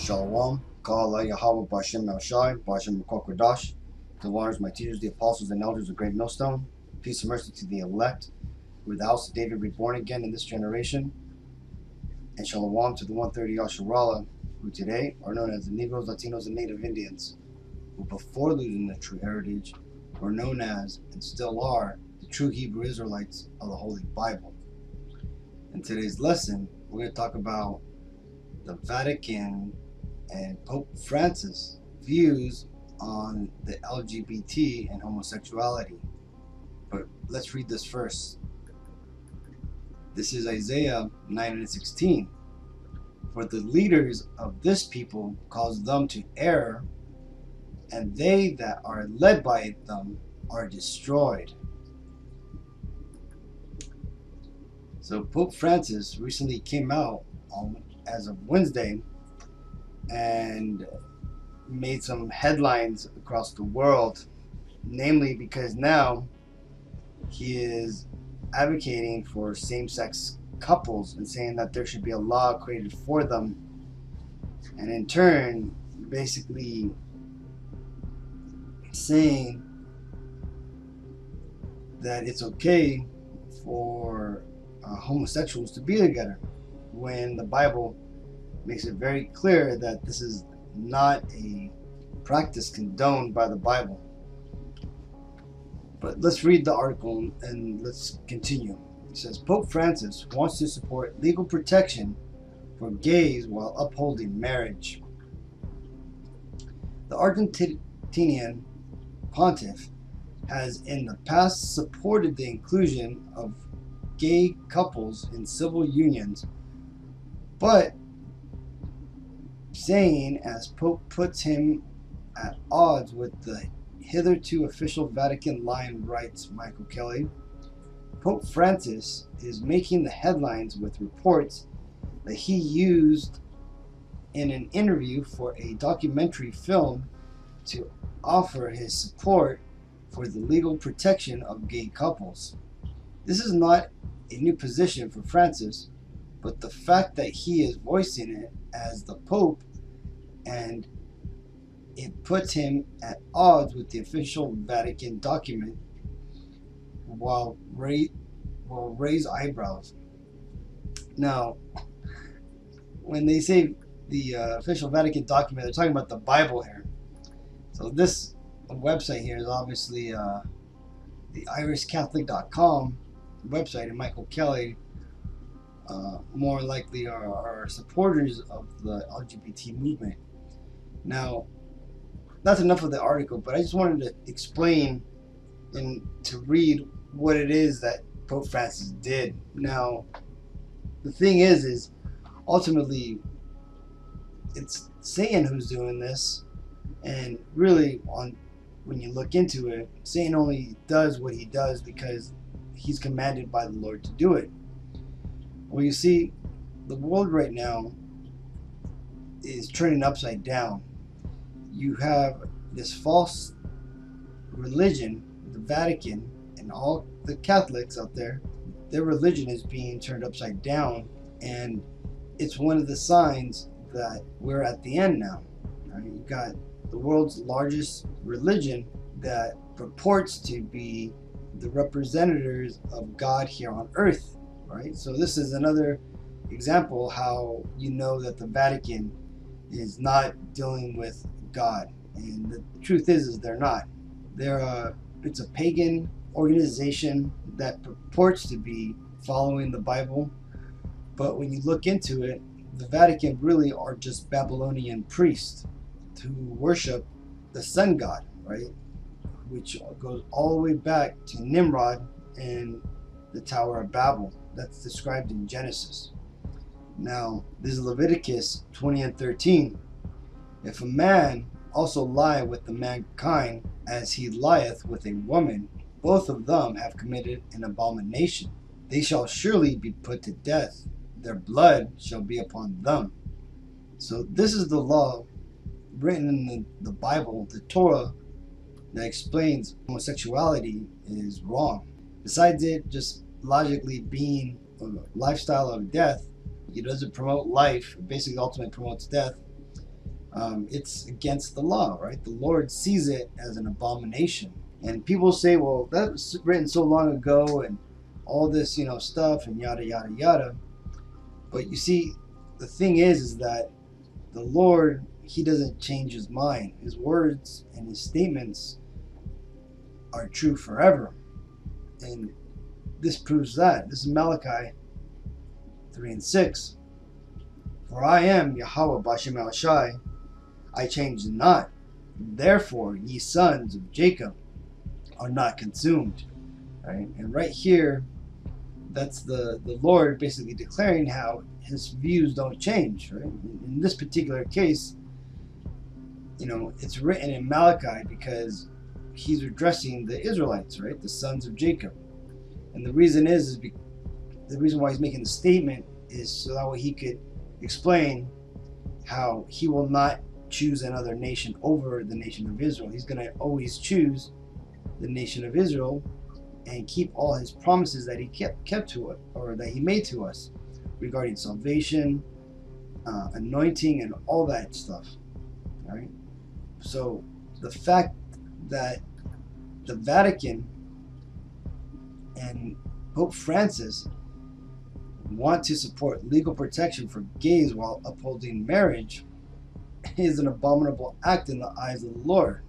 Shalom, Ka'ala Yahweh Bashem El Shai, Bashem Kokwadash, the waters, my teachers, the apostles, and elders of Great Millstone. Peace and mercy to the elect, who the house of David reborn again in this generation. And Shalom to the 130 Yasharala, who today are known as the Negroes, Latinos, and Native Indians, who before losing their true heritage were known as, and still are, the true Hebrew Israelites of the Holy Bible. In today's lesson, we're going to talk about the Vatican and Pope Francis' views on the LGBT and homosexuality. But let's read this first. This is Isaiah 9:16. For the leaders of this people cause them to err, and they that are led by them are destroyed. So Pope Francis recently came out as of Wednesday and made some headlines across the world, namely because now he is advocating for same-sex couples and saying that there should be a law created for them, and in turn basically saying that it's okay for homosexuals to be together, when the Bible makes it very clear that this is not a practice condoned by the Bible. But let's read the article and let's continue. It says, Pope Francis wants to support legal protection for gays while upholding marriage. The Argentinian pontiff has in the past supported the inclusion of gay couples in civil unions, but saying as Pope puts him at odds with the hitherto official Vatican line, writes Michael Kelly, Pope Francis is making the headlines with reports that he used in an interview for a documentary film to offer his support for the legal protection of gay couples. This is not a new position for Francis, but the fact that he is voicing it as the Pope and it puts him at odds with the official Vatican document will raise eyebrows. Now, when they say the official Vatican document, they're talking about the Bible here. So this website here is obviously the irishcatholic.com website, and Michael Kelly more likely are supporters of the LGBT movement. Now, that's enough of the article, but I just wanted to explain and to read what it is that Pope Francis did. Now, the thing is ultimately it's Satan who's doing this, and really when you look into it, Satan only does what he does because he's commanded by the Lord to do it. Well, you see, the world right now is turning upside down. You have this false religion, the Vatican, and all the Catholics out there. Their religion is being turned upside down, and it's one of the signs that we're at the end now. Right? You've got the world's largest religion that purports to be the representatives of God here on earth, right? So this is another example how you know that the Vatican is not dealing with God, and the truth is they're not. It's a pagan organization that purports to be following the Bible, but when you look into it, the Vatican really are just Babylonian priests who worship the sun god, right? Which goes all the way back to Nimrod and the Tower of Babel. That's described in Genesis. Now, this is Leviticus 20:13. If a man also lie with the mankind as he lieth with a woman, both of them have committed an abomination. They shall surely be put to death. Their blood shall be upon them. So this is the law written in the Bible, the Torah, that explains homosexuality is wrong. Besides it just logically being a lifestyle of death, it doesn't promote life, it basically ultimately promotes death. it's against the law, right? The Lord sees it as an abomination. And people say, well, that was written so long ago and all this, stuff and yada, yada, yada. But you see, the thing is that the Lord, he doesn't change his mind. His words and his statements are true forever. And this proves that. This is Malachi 3 and 6. For I am Yahweh Bashem El Shai, I change not. Therefore, ye sons of Jacob are not consumed. Right? And right here, that's the Lord basically declaring how his views don't change. Right? In this particular case, it's written in Malachi because he's addressing the Israelites, right? The sons of Jacob. And the reason the reason why he's making the statement is so that way he could explain how he will not choose another nation over the nation of Israel. He's going to always choose the nation of Israel and keep all his promises that he kept to it, or that he made to us regarding salvation, anointing, and all that stuff. All right. So the fact that the Vatican and Pope Francis want to support legal protection for gays while upholding marriage is an abominable act in the eyes of the Lord.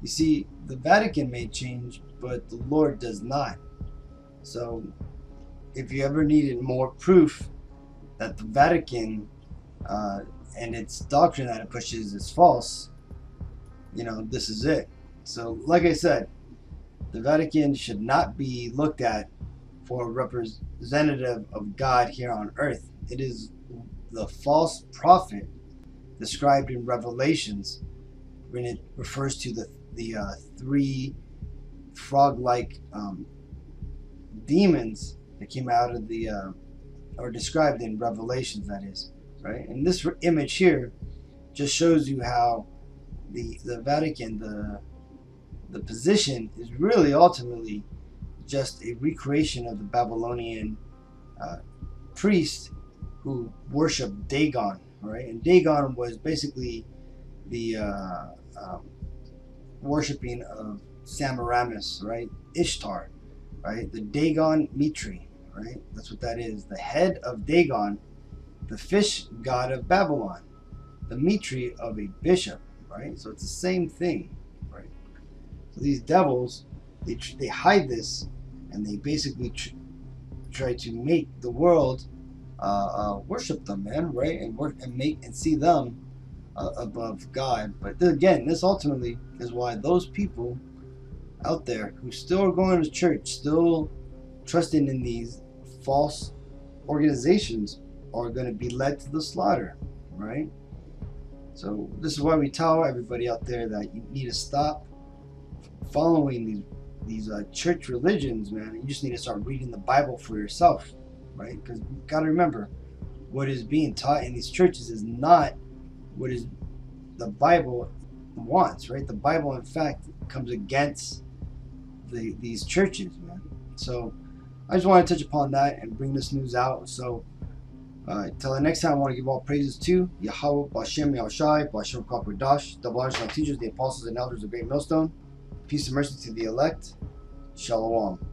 You see, the Vatican may change, but the Lord does not. So if you ever needed more proof that the Vatican and its doctrine that it pushes is false, this is it. So like I said, the Vatican should not be looked at for a representative of God here on earth. It is the false prophet described in Revelations when it refers to the three frog-like demons that came out of or described in Revelations, that is, right? And this image here just shows you how the Vatican, the position is really ultimately just a recreation of the Babylonian priest who worshipped Dagon, right? And Dagon was basically the worshipping of Semiramis, right? Ishtar, right? The Dagon Mitri, right? That's what that is. The head of Dagon, the fish god of Babylon, the Mitri of a bishop, right? So it's the same thing, right? So these devils, they hide this, and they basically try to make the world worship them, man, right? And see them above God. But again, this ultimately is why those people out there who still are going to church, still trusting in these false organizations, are going to be led to the slaughter, right? So this is why we tell everybody out there that you need to stop following these church religions, man. You just need to start reading the Bible for yourself, right? Because you got to remember, what is being taught in these churches is not what is the Bible wants, right? The Bible, in fact, comes against these churches, man. So I just want to touch upon that and bring this news out. So till the next time, I want to give all praises to Yahweh, Bashem, Yahushai, Bashem, Kakwadash, the teachers, the apostles, and elders of Great Millstone. Peace and mercy to the elect. Shalom.